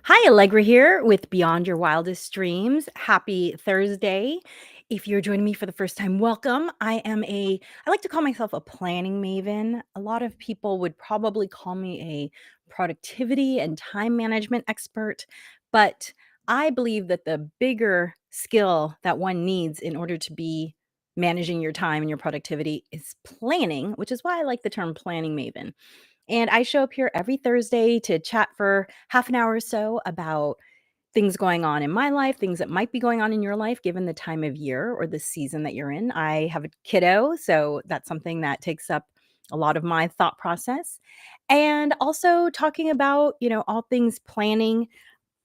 Hi, Allegra here with Beyond Your Wildest Dreams. Happy Thursday. If you're joining me for the first time, welcome. I like to call myself a planning maven. A lot of people would probably call me a productivity and time management expert, but I believe that the bigger skill that one needs in order to be managing your time and your productivity is planning, which is why I like the term planning maven. And I show up here every Thursday to chat for half an hour or so about things going on in my life, things that might be going on in your life, given the time of year or the season that you're in. I have a kiddo, so that's something that takes up a lot of my thought process. And also talking about, all things planning.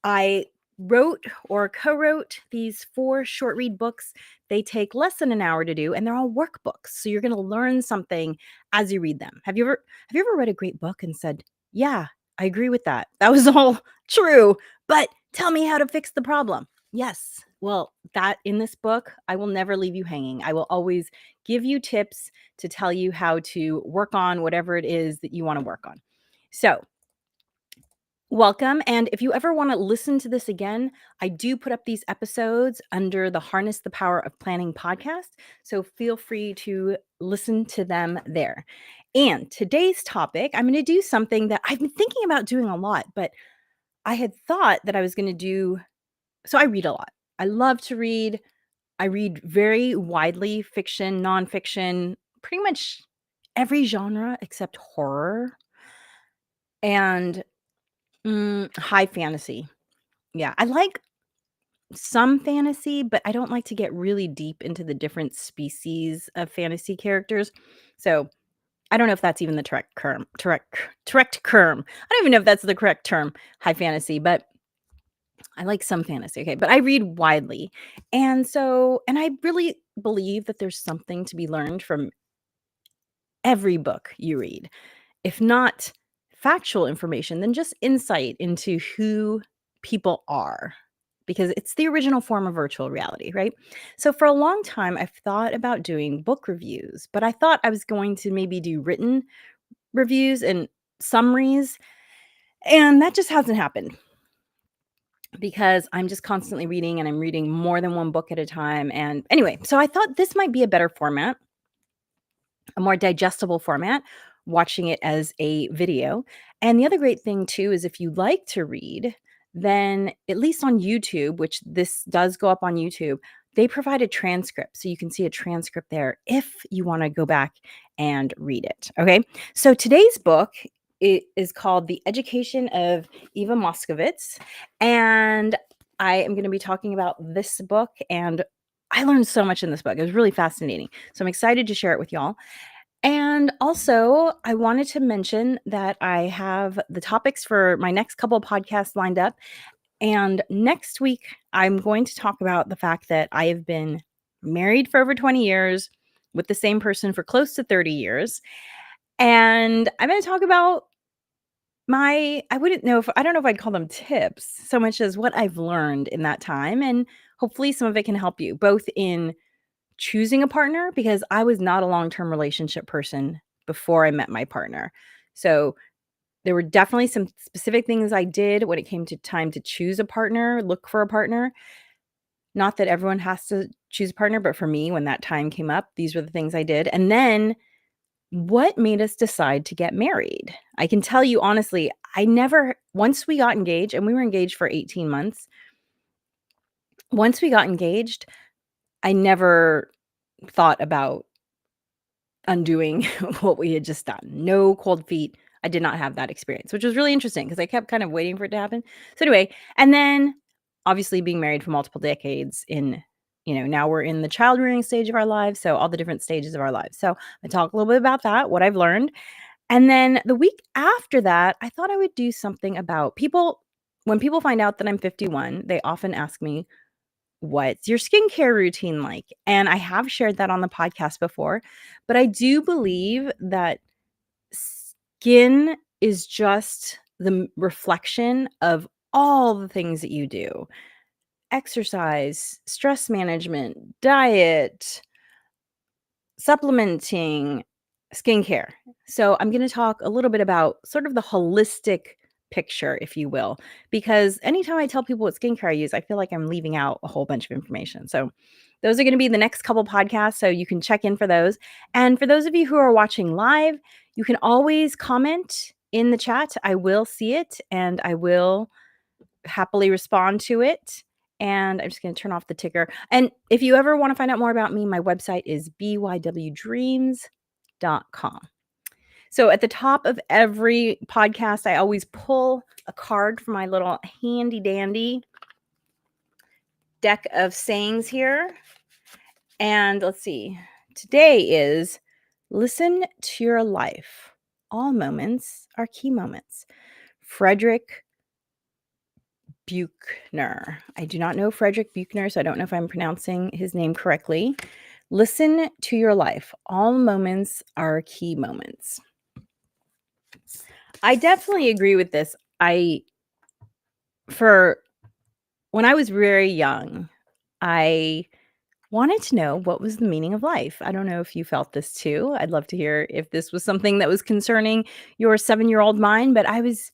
I wrote or co-wrote these 4 short read books. They take less than an hour to do, and they're all workbooks. So you're going to learn something as you read them. Have you ever read a great book and said, "Yeah, I agree with that. That was all true, but tell me how to fix the problem." Yes. Well, that in this book, I will never leave you hanging. I will always give you tips to tell you how to work on whatever it is that you want to work on. So, welcome. And if you ever want to listen to this again, I do put up these episodes under the Harness the Power of Planning podcast. So feel free to listen to them there. And today's topic, I'm going to do something that I've been thinking about doing a lot, but I had thought that I was going to do. So I read a lot. I love to read. I read very widely fiction, nonfiction, pretty much every genre except horror and high fantasy. Yeah, I like some fantasy, but I don't like to get really deep into the different species of fantasy characters. So I don't know if that's even the correct term. I don't even know if that's the correct term, high fantasy, but I like some fantasy. Okay, but I read widely. And I really believe that there's something to be learned from every book you read. If not factual information, then just insight into who people are, because it's the original form of virtual reality, right? So for a long time, I've thought about doing book reviews, but I thought I was going to maybe do written reviews and summaries, and that just hasn't happened because I'm just constantly reading and I'm reading more than one book at a time. And anyway, so I thought this might be a better format, a more digestible format, watching it as a video. And the other great thing too is if you like to read, then at least on YouTube, which this does go up on YouTube, they provide a transcript. So you can see a transcript there if you want to go back and read it. Okay. So today's book is called The Education of Eva Moskowitz. And I am going to be talking about this book. And I learned so much in this book. It was really fascinating. So I'm excited to share it with y'all. And also, I wanted to mention that I have the topics for my next couple of podcasts lined up. And next week, I'm going to talk about the fact that I have been married for over 20 years with the same person for close to 30 years. And I'm going to talk about I don't know if I'd call them tips so much as what I've learned in that time. And hopefully some of it can help you both in choosing a partner, because I was not a long-term relationship person before I met my partner. So there were definitely some specific things I did when it came to time to choose a partner, look for a partner. Not that everyone has to choose a partner, but for me, when that time came up, these were the things I did. And then what made us decide to get married? I can tell you honestly, once we got engaged, and we were engaged for 18 months, once we got engaged, I never thought about undoing what we had just done. No cold feet. I did not have that experience, which was really interesting because I kept kind of waiting for it to happen. So anyway, and then obviously being married for multiple decades now we're in the child rearing stage of our lives. So all the different stages of our lives. So I talk a little bit about that, what I've learned. And then the week after that, I thought I would do something about people. When people find out that I'm 51, they often ask me, what's your skincare routine like? And I have shared that on the podcast before, but I do believe that skin is just the reflection of all the things that you do: exercise, stress management, diet, supplementing, skincare. So I'm going to talk a little bit about sort of the holistic picture, if you will, because anytime I tell people what skincare I use, I feel like I'm leaving out a whole bunch of information. So those are going to be the next couple podcasts, so you can check in for those. And for those of you who are watching live, you can always comment in the chat. I will see it and I will happily respond to it. And I'm just going to turn off the ticker. And if you ever want to find out more about me, my website is bywdreams.com. So at the top of every podcast, I always pull a card from my little handy dandy deck of sayings here. And let's see, today is listen to your life. All moments are key moments. Frederick Buechner. I do not know Frederick Buechner, so I don't know if I'm pronouncing his name correctly. Listen to your life. All moments are key moments. I definitely agree with this. When I was very young, I wanted to know what was the meaning of life. I don't know if you felt this too. I'd love to hear if this was something that was concerning your 7-year-old mind, but I was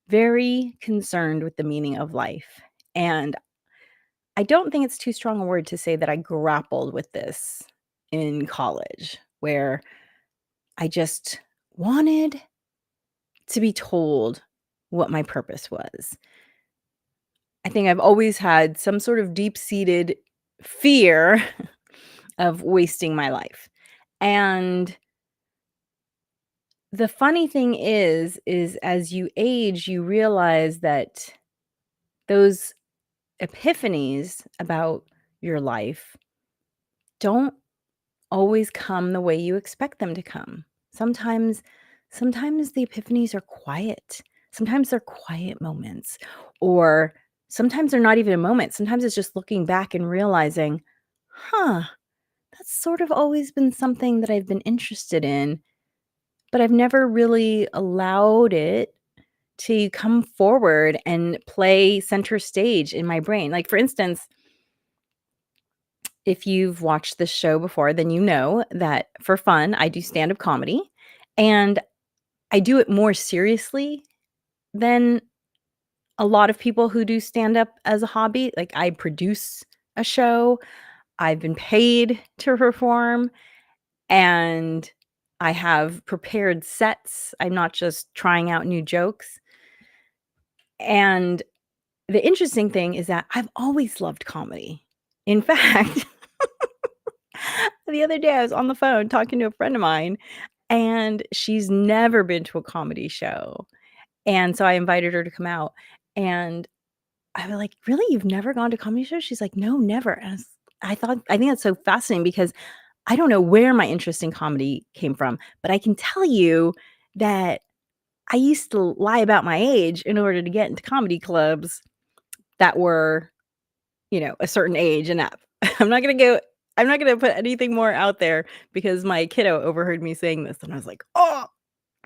very concerned with the meaning of life. And I don't think it's too strong a word to say that I grappled with this in college, where I just wanted to be told what my purpose was. I think I've always had some sort of deep-seated fear of wasting my life. And the funny thing is as you age, you realize that those epiphanies about your life don't always come the way you expect them to come. Sometimes the epiphanies are quiet. Sometimes they're quiet moments, or sometimes they're not even a moment. Sometimes it's just looking back and realizing, huh, that's sort of always been something that I've been interested in, but I've never really allowed it to come forward and play center stage in my brain. Like, for instance, if you've watched this show before, then you know that for fun, I do stand-up comedy, and I do it more seriously than a lot of people who do stand-up as a hobby. Like, I produce a show, I've been paid to perform, and I have prepared sets. I'm not just trying out new jokes. And the interesting thing is that I've always loved comedy. In fact, the other day I was on the phone talking to a friend of mine, and she's never been to a comedy show. And so I invited her to come out, and I was like, "Really? You've never gone to a comedy show?" She's like, "No, never." And I think that's so fascinating because I don't know where my interest in comedy came from, but I can tell you that I used to lie about my age in order to get into comedy clubs that were, a certain age and up. I'm not gonna put anything more out there because my kiddo overheard me saying this, and I was like, "Oh,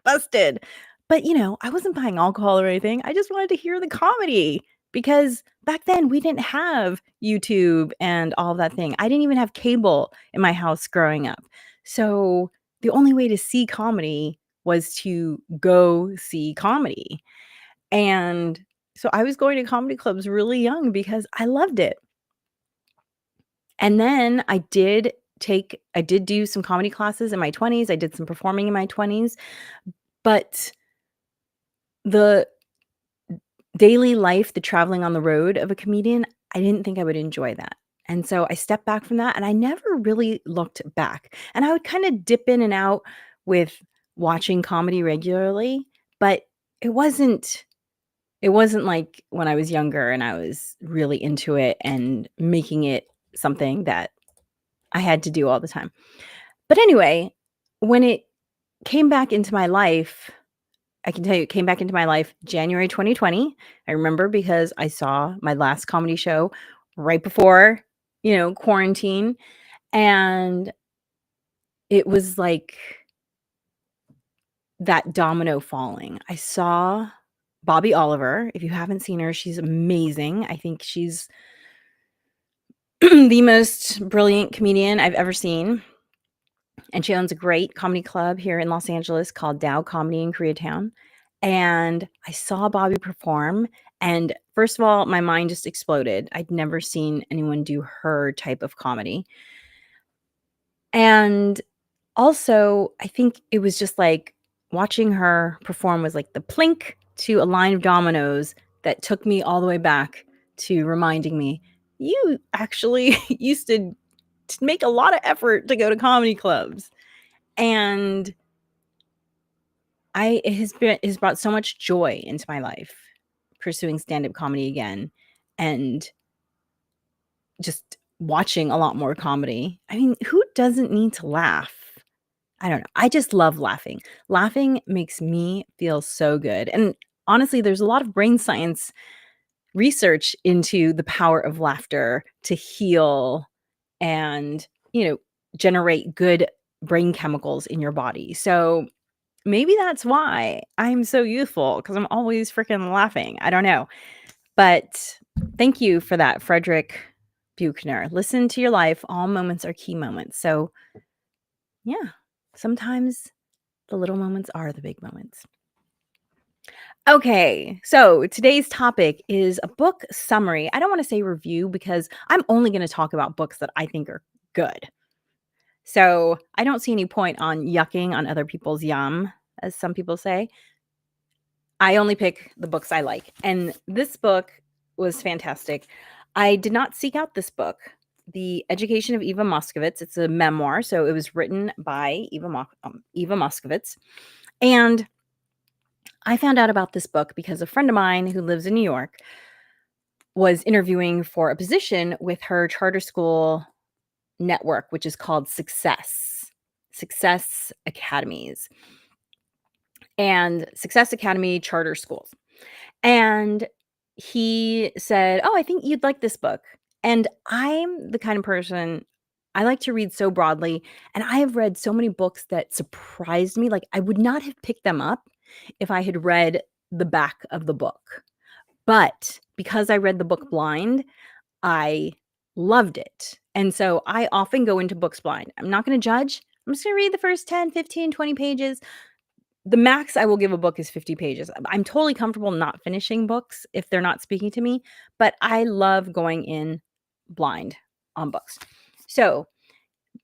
busted." But, I wasn't buying alcohol or anything. I just wanted to hear the comedy because back then we didn't have YouTube and all that thing. I didn't even have cable in my house growing up. So the only way to see comedy was to go see comedy. And so I was going to comedy clubs really young because I loved it. And then I did do some comedy classes in my 20s. I did some performing in my 20s, but the daily life, the traveling on the road of a comedian, I didn't think I would enjoy that. And so I stepped back from that and I never really looked back. And I would kind of dip in and out with watching comedy regularly, but it wasn't it wasn't like when I was younger and I was really into it and making it something that I had to do all the time. But anyway, when it came back into my life, I can tell you it came back into my life January 2020. I remember because I saw my last comedy show right before, quarantine, and it was like that domino falling. I saw Bobby Oliver. If you haven't seen her, she's amazing. I think she's the most brilliant comedian I've ever seen. And she owns a great comedy club here in Los Angeles called Dow Comedy in Koreatown. And I saw Bobby perform, and first of all, my mind just exploded. I'd never seen anyone do her type of comedy. And also, I think it was just like watching her perform was like the plink to a line of dominoes that took me all the way back to reminding me, you actually used to make a lot of effort to go to comedy clubs. And it has brought so much joy into my life pursuing stand-up comedy again and just watching a lot more comedy. I mean, who doesn't need to laugh? I don't know. I just love laughing. Laughing makes me feel so good. And honestly, there's a lot of brain science research into the power of laughter to heal and, generate good brain chemicals in your body. So maybe that's why I'm so youthful because I'm always freaking laughing. I don't know. But thank you for that, Frederick Buechner. Listen to your life. All moments are key moments. So, yeah, sometimes the little moments are the big moments. Okay, so today's topic is a book summary. I don't want to say review because I'm only going to talk about books that I think are good. So I don't see any point on yucking on other people's yum, as some people say. I only pick the books I like. And this book was fantastic. I did not seek out this book. The Education of Eva Moskowitz. It's a memoir, so it was written by Eva Moskowitz. And I found out about this book because a friend of mine who lives in New York was interviewing for a position with her charter school network, which is called Success Academies, and Success Academy charter schools. And he said, "Oh, I think you'd like this book." And I'm the kind of person, I like to read so broadly, and I have read so many books that surprised me. Like, I would not have picked them up if I had read the back of the book. But because I read the book blind, I loved it. And so I often go into books blind. I'm not going to judge. I'm just going to read the first 10, 15, 20 pages. The max I will give a book is 50 pages. I'm totally comfortable not finishing books if they're not speaking to me, but I love going in blind on books. So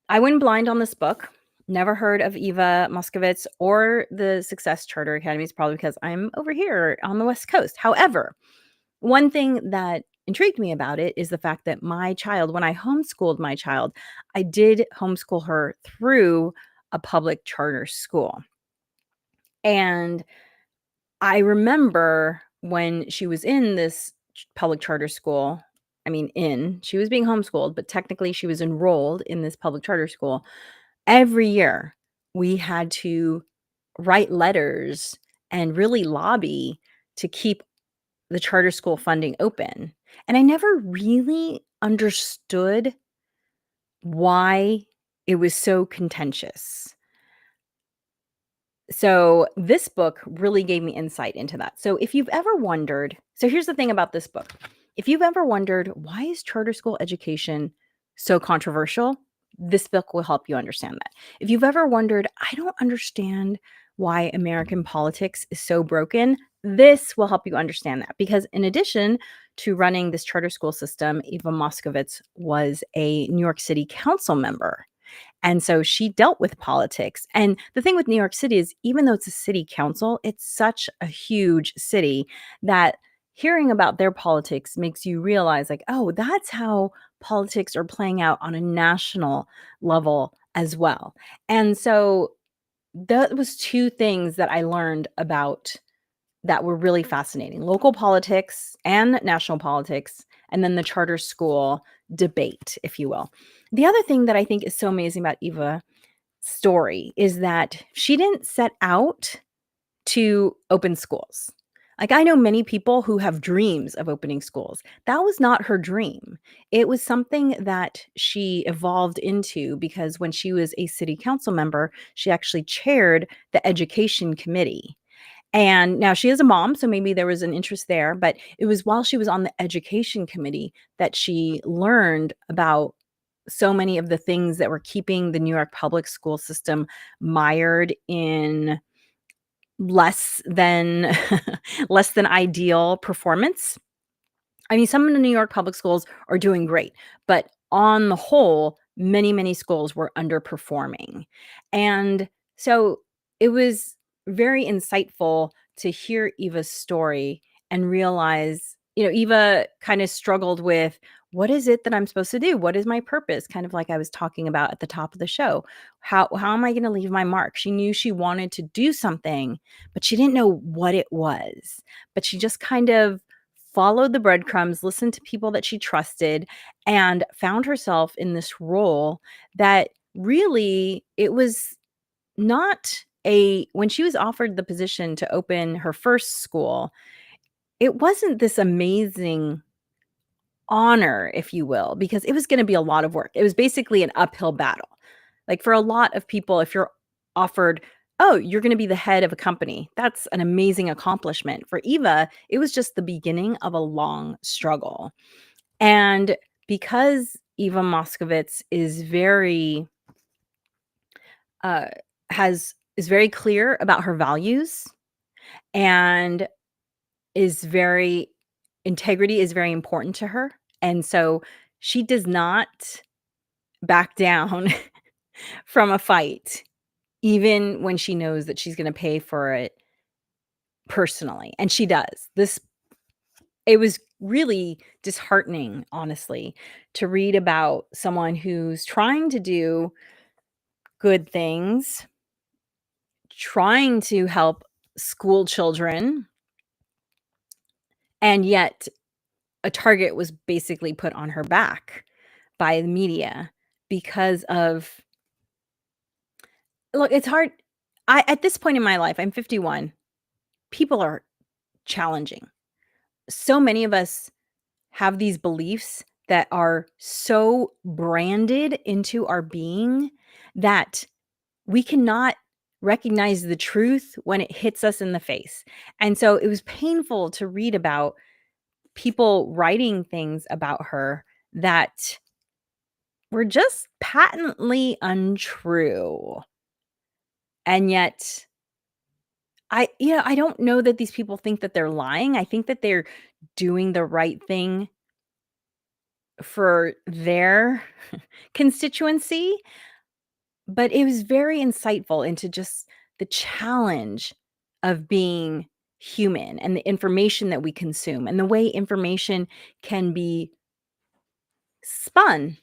I went blind on this book. Never heard of Eva Moskowitz or the Success Charter Academies, probably because I'm over here on the West Coast. However, one thing that intrigued me about it is the fact that my child, when I homeschooled my child, I did homeschool her through a public charter school. And I remember when she was in this public charter school, she was being homeschooled, but technically she was enrolled in this public charter school. Every year we had to write letters and really lobby to keep the charter school funding open. And I never really understood why it was so contentious. So this book really gave me insight into that. So if you've ever wondered, so here's the thing about this book. If you've ever wondered, why is charter school education so controversial? This book will help you understand that. If you've ever wondered, I don't understand why American politics is so broken, this will help you understand that. Because in addition to running this charter school system, Eva Moskowitz was a New York City council member. And so she dealt with politics. And the thing with New York City is, even though it's a city council, it's such a huge city that hearing about their politics makes you realize, like, oh, that's how politics are playing out on a national level as well. And so that was two things that I learned about that were really fascinating: local politics and national politics, and then the charter school debate, if you will. The other thing that I think is so amazing about Eva's story is that she didn't set out to open schools. Like, I know many people who have dreams of opening schools. That was not her dream. It was something that she evolved into because when she was a city council member, she actually chaired the education committee. And now she is a mom, so maybe there was an interest there, but it was while she was on the education committee that she learned about so many of the things that were keeping the New York public school system mired in less than less than ideal performance. I mean, some of the New York public schools are doing great, but on the whole, many, many schools were underperforming. And so it was very insightful to hear Eva's story and realize, Eva kind of struggled with, what is it that I'm supposed to do? What is my purpose? Kind of like I was talking about at the top of the show. How am I going to leave my mark? She knew she wanted to do something, but she didn't know what it was. But she just kind of followed the breadcrumbs, listened to people that she trusted, and found herself in this role that really it was not a when she was offered the position to open her first school, it wasn't this amazing honor, if you will, because it was gonna be a lot of work. It was basically an uphill battle. Like, for a lot of people, if you're offered, "Oh, you're gonna be the head of a company," that's an amazing accomplishment. For Eva, it was just the beginning of a long struggle. And because Eva Moskowitz is very, uh, has is very clear about her values and is very integrity is very important to her, and so she does not back down from a fight, even when she knows that she's gonna pay for it personally, and she does. It was really disheartening, honestly, to read about someone who's trying to do good things, trying to help school children, and yet a target was basically put on her back by the media because of look, it's hard. At this point in my life, I'm 51. People are challenging. So many of us have these beliefs that are so branded into our being that we cannot recognize the truth when it hits us in the face. And so it was painful to read about people writing things about her that were just patently untrue. And yet I don't know that these people think that they're lying. I think that they're doing the right thing for their constituency, but it was very insightful into just the challenge of being human and the information that we consume and the way information can be spun.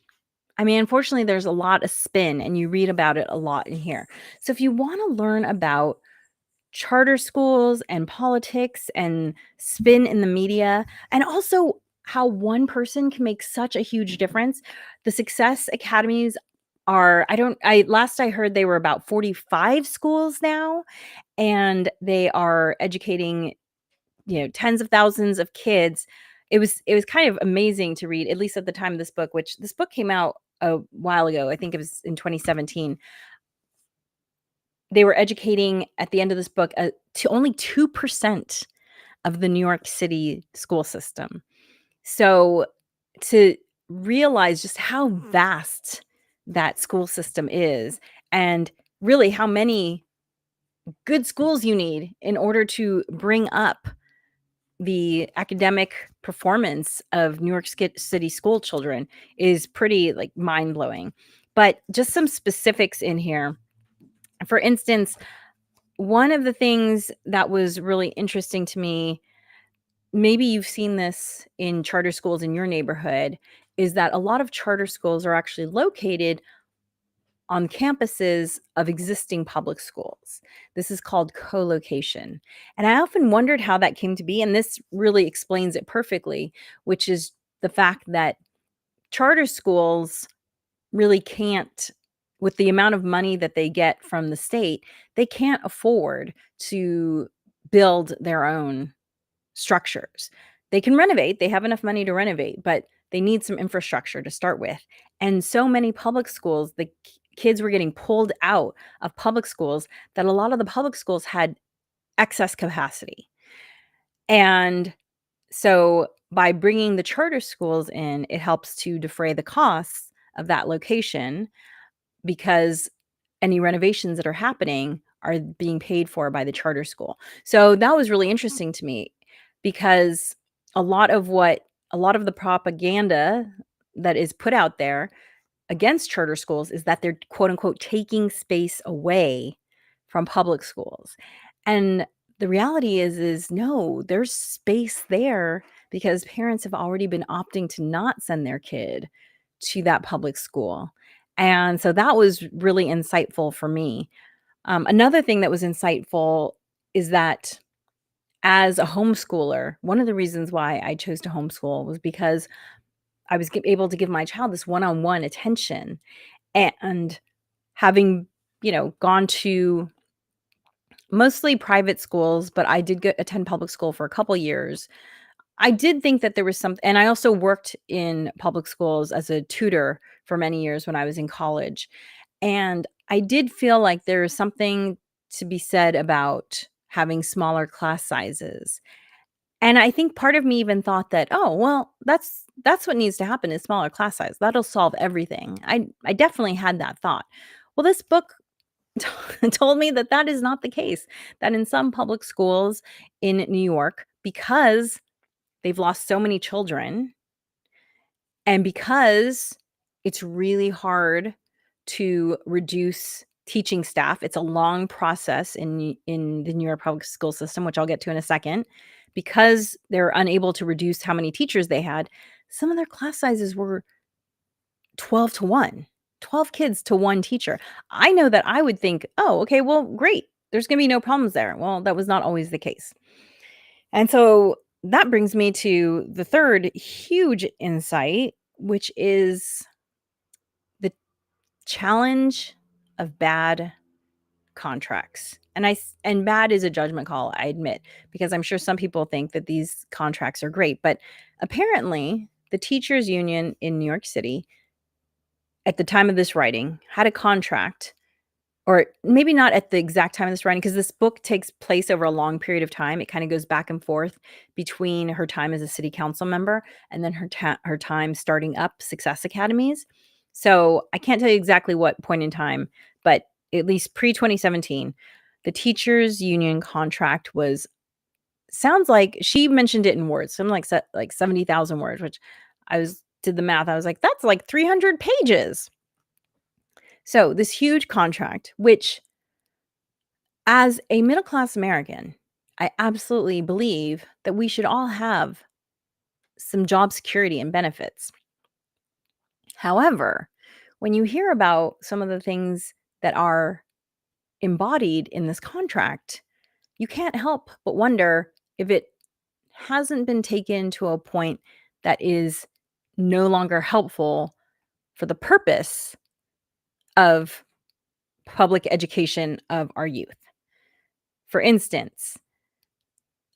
I mean, unfortunately, there's a lot of spin, and you read about it a lot in here. So if you want to learn about charter schools and politics and spin in the media, and also how one person can make such a huge difference. The success academies are, I last I heard they were about 45 schools now, and they are educating, tens of thousands of kids. It was kind of amazing to read, at least at the time of this book, which this book came out a while ago. I think it was in 2017. They were educating at the end of this book, to only 2% of the New York City school system. So to realize just how vast that school system is and really how many good schools you need in order to bring up the academic performance of New York City school children is pretty like mind blowing. But just some specifics in here. For instance, one of the things that was really interesting to me, maybe you've seen this in charter schools in your neighborhood, is that a lot of charter schools are actually located on campuses of existing public schools. This is called co-location. And I often wondered how that came to be, and this really explains it perfectly, which is the fact that charter schools really can't, with the amount of money that they get from the state, they can't afford to build their own structures. They can renovate, they have enough money to renovate, but they need some infrastructure to start with. And so many public schools, the kids were getting pulled out of public schools that a lot of the public schools had excess capacity. And so by bringing the charter schools in, it helps to defray the costs of that location because any renovations that are happening are being paid for by the charter school. So that was really interesting to me because a lot of the propaganda that is put out there against charter schools is that they're quote unquote taking space away from public schools. And the reality is no, there's space there because parents have already been opting to not send their kid to that public school. And so that was really insightful for me. Another thing that was insightful is that as a homeschooler, one of the reasons why I chose to homeschool was because I was able to give my child this one-on-one attention. And having, gone to mostly private schools, but I did attend public school for a couple years. I did think that there was and I also worked in public schools as a tutor for many years when I was in college. And I did feel like there is something to be said about having smaller class sizes. And I think part of me even thought that, oh, well, that's what needs to happen is smaller class size. That'll solve everything. I definitely had that thought. Well, this book told me that that is not the case. That in some public schools in New York, because they've lost so many children, and because it's really hard to reduce teaching staff, it's a long process in the New York public school system, which I'll get to in a second. Because they're unable to reduce how many teachers they had, some of their class sizes were 12 to 1, 12 kids to 1 teacher. I know that I would think, "Oh, okay, well, great. There's gonna be no problems there." Well, that was not always the case. And so that brings me to the third huge insight, which is the challenge of bad contracts. And bad is a judgment call, I admit, because I'm sure some people think that these contracts are great, but apparently the teachers union in New York City at the time of this writing had a contract, or maybe not at the exact time of this writing, because this book takes place over a long period of time. It kind of goes back and forth between her time as a city council member and then her time starting up success academies. So I can't tell you exactly what point in time, but at least pre 2017, the teachers union contract sounds like she mentioned it in words, something like 70,000 words, which did the math. I was like, that's like 300 pages. So this huge contract, which as a middle-class American, I absolutely believe that we should all have some job security and benefits. However, when you hear about some of the things that are embodied in this contract, you can't help but wonder if it hasn't been taken to a point that is no longer helpful for the purpose of public education of our youth. For instance,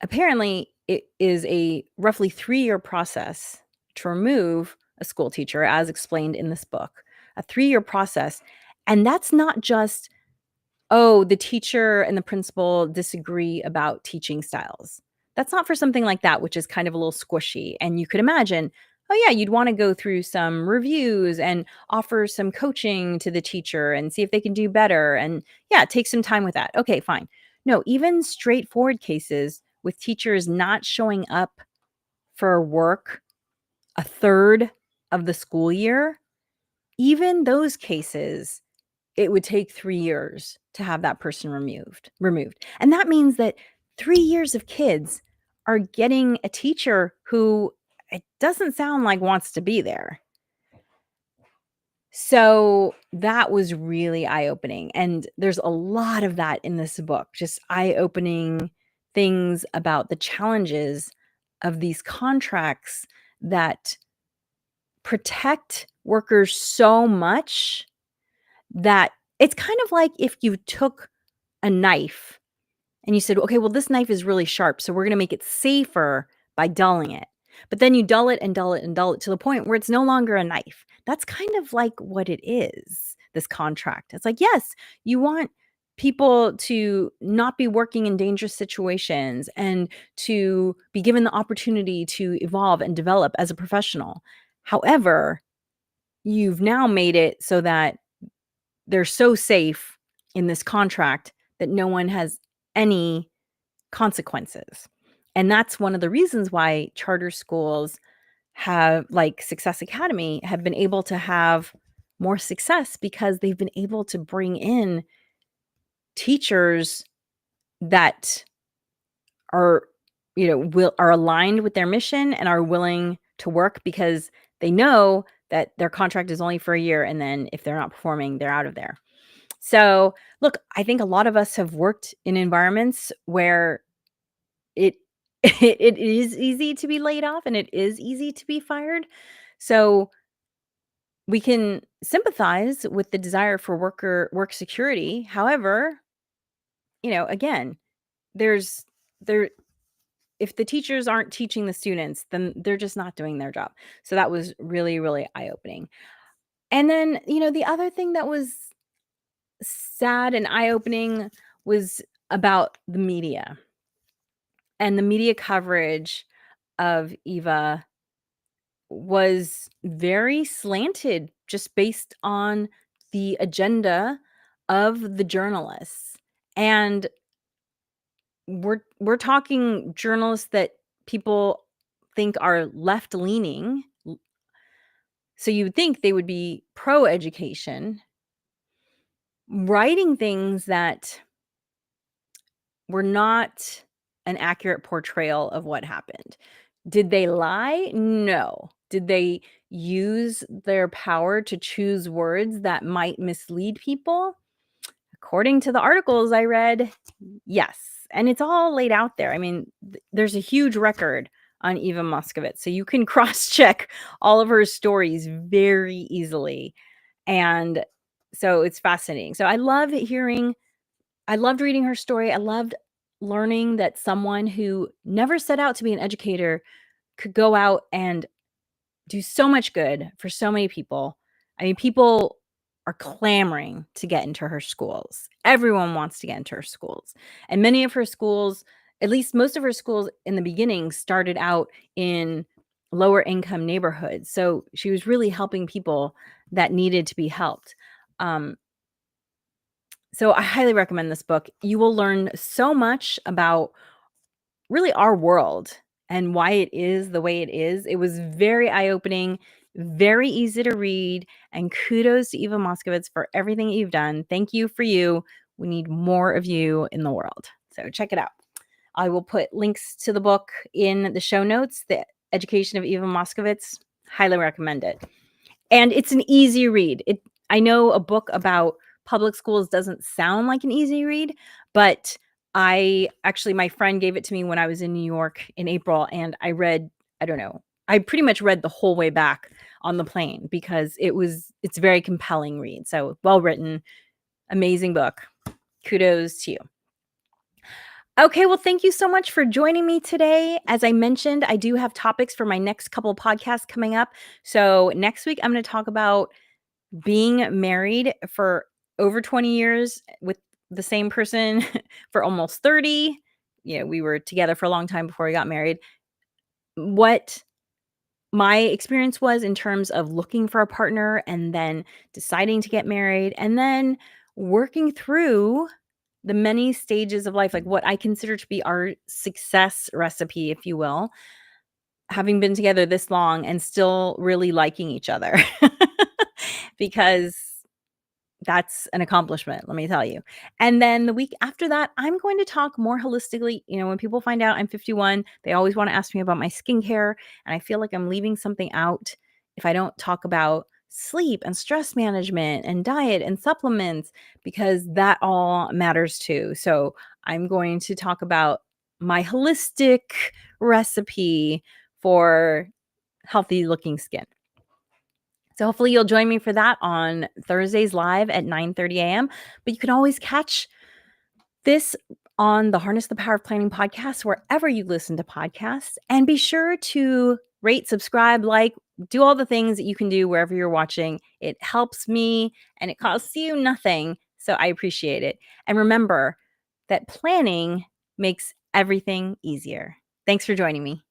apparently it is a roughly 3-year process to remove a school teacher, as explained in this book, a 3-year process. And that's not just, oh, the teacher and the principal disagree about teaching styles. That's not for something like that, which is kind of a little squishy. And you could imagine, oh, yeah, you'd want to go through some reviews and offer some coaching to the teacher and see if they can do better. And yeah, take some time with that. Okay, fine. No, even straightforward cases with teachers not showing up for work a third of the school year, even those cases, it would take 3 years to have that person removed. And that means that 3 years of kids are getting a teacher who it doesn't sound like wants to be there. So that was really eye-opening, and there's a lot of that in this book, just eye-opening things about the challenges of these contracts that protect workers so much that it's kind of like if you took a knife and you said, "Okay, well, this knife is really sharp, so we're gonna make it safer by dulling it." But then you dull it and dull it and dull it to the point where it's no longer a knife. That's kind of like what it is, this contract. It's like, yes, you want people to not be working in dangerous situations and to be given the opportunity to evolve and develop as a professional. However, you've now made it so that they're so safe in this contract that no one has any consequences. And that's one of the reasons why charter schools have, like Success Academy, have been able to have more success because they've been able to bring in teachers that are, are aligned with their mission and are willing to work because they know that their contract is only for a year, and then if they're not performing, they're out of there. So, look, I think a lot of us have worked in environments where it it is easy to be laid off and it is easy to be fired. So, we can sympathize with the desire for work security. However, again, there's there if the teachers aren't teaching the students, then they're just not doing their job. So that was really, really eye-opening. And then, the other thing that was sad and eye-opening was about the media and the media coverage of Eva was very slanted just based on the agenda of the journalists. And we're talking journalists that people think are left-leaning. So you would think they would be pro-education, writing things that were not an accurate portrayal of what happened. Did they lie? No. Did they use their power to choose words that might mislead people? According to the articles I read, yes. And it's all laid out there. I mean, there's a huge record on Eva Moskowitz, so you can cross-check all of her stories very easily. And so it's fascinating. So I loved reading her story. I loved learning that someone who never set out to be an educator could go out and do so much good for so many people. I mean, people are clamoring to get into her schools. Everyone wants to get into her schools. And many of her schools, at least most of her schools in the beginning, started out in lower income neighborhoods. So she was really helping people that needed to be helped. So I highly recommend this book. You will learn so much about really our world and why it is the way it is. It was very eye-opening, very easy to read, and kudos to Eva Moskowitz for everything that you've done. Thank you for you. We need more of you in the world. So check it out. I will put links to the book in the show notes. The Education of Eva Moskowitz, highly recommend it. And it's an easy read. I know a book about public schools doesn't sound like an easy read, but my friend gave it to me when I was in New York in April, and I pretty much read the whole way back on the plane because it's a very compelling read. So well written, amazing book. Kudos to you. Okay, well, thank you so much for joining me today. As I mentioned, I do have topics for my next couple of podcasts coming up. So next week, I'm going to talk about being married for over 20 years with the same person for almost 30. We were together for a long time before we got married. What my experience was in terms of looking for a partner and then deciding to get married and then working through the many stages of life, like what I consider to be our success recipe, if you will, having been together this long and still really liking each other because that's an accomplishment, let me tell you. And then the week after that, I'm going to talk more holistically. When people find out I'm 51, they always want to ask me about my skincare. And I feel like I'm leaving something out if I don't talk about sleep and stress management and diet and supplements, because that all matters too. So I'm going to talk about my holistic recipe for healthy looking skin. So hopefully you'll join me for that on Thursdays live at 9:30 a.m. But you can always catch this on the Harness the Power of Planning podcast, wherever you listen to podcasts. And be sure to rate, subscribe, do all the things that you can do wherever you're watching. It helps me and it costs you nothing. So I appreciate it. And remember that planning makes everything easier. Thanks for joining me.